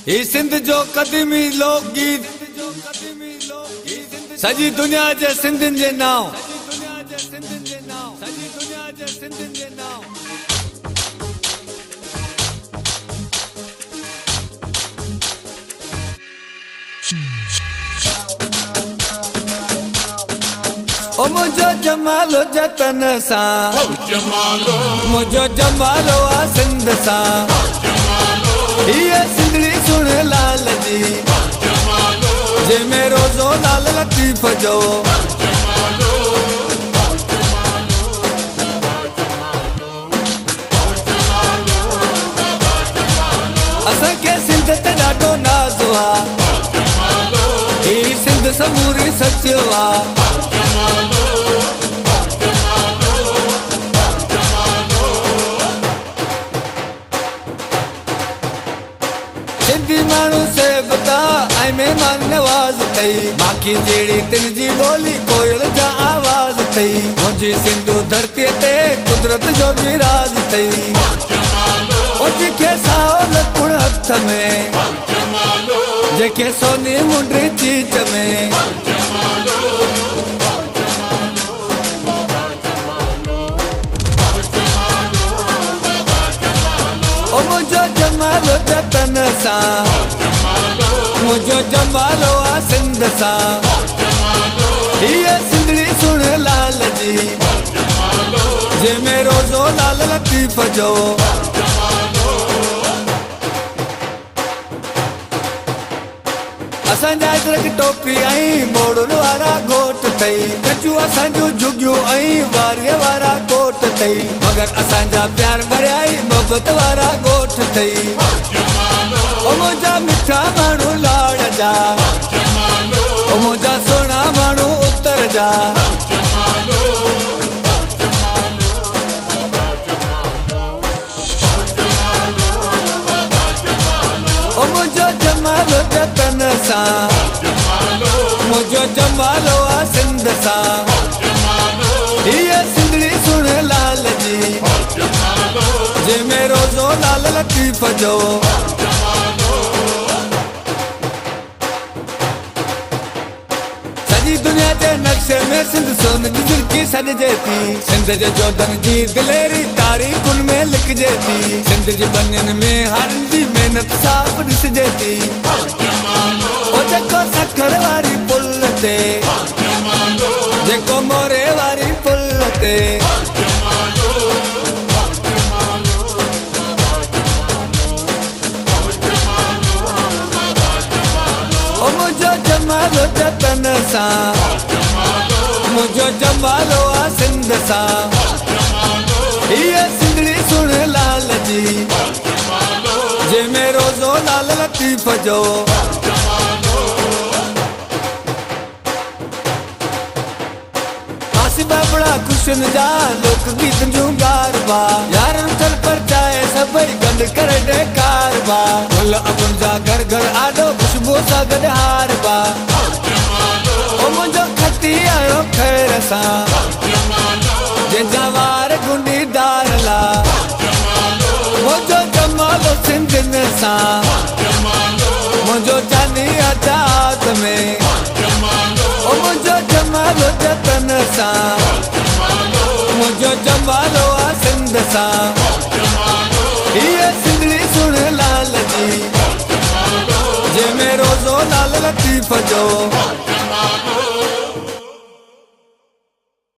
ये सिंध जो कदीमी लोकगीत सजी दुनिया जे सिंधिन जे नाव ओ मुझो जमालो जतन सा मुझो जमालो आ सिंध सा ये सिंधड़ी सुन लाल जी जे मेरो जो लाल लतीफ जो असा के सिंध ते ॾाढो नाज़ आ ही सिंध समूरी सच्चो आ सिंधी मानू से बता आई मेहमान नवाज तई बाकी जेड़ी तिन जी बोली कोयल जा आवाज तई मुझी सिंधु धरती ते कुदरत जो भी राज तई ओ जिके साओ लकुण हथ में जेके सोनी मुंडी चीच में ओ मुझो जमालो जतन सा मुझो जमालो आ सिंध सा ये सिंधड़ी सुन लाल जी जे मेरो जो लाल लतीफ जो असांजा अजरक टोपी आई मोड़न वारा घोट तई कचू असांजो झुगियो आई वारे वारा कोट तई मगर असांजा प्यार भरियाई मोहब्बत वारा गोठ तई ओ मुझा मिठा माण्हू लाड़ जा ओ मुझा सोना माण्हू उत्तर जा ओ मुझो जमालो जतन सा मुझो जमालो आ सिंध सा ये सिंधड़ी सुन लाल जी जे मेरो जो लाल लतीफ जो सजी दुनिया जे नक्शे में सिंध सोन जी दिल की सजजे थी सिंध जे जोधन जी दिलेरी तारीख़ुन में लिखजे थी सिंध जी बनियन में हारन जी मेहनत साफ ॾिसजे थी ओ जेको सखर वारी पुल ते जेको मोरे वारी पुल ते ओ मुझो जमालो जतन सा मुझो जमालो आ सिंध सा ये सिंधड़ी सुन लाल जी जे मेरो जो लाल लतीफ जो आसिबा बड़ा खुशन जा लोक गीत जूं गारबा यारन चल पर जाए सबई गंड कर दे कारबा फुल अबुन जा घर घर आडो खुशबू सा गड हारबा ओ मुझो खती आयो खैर सा जे जवार गुंडी दारला मुझो जमालो सिंधन सा मुझो जानी आजाद में ओ मुझो जमालो जतन सा मुझो जमालो आ सिंध सा ये सिंधड़ी सुन लाल जी जे मेरो जो लाल लतीफ जो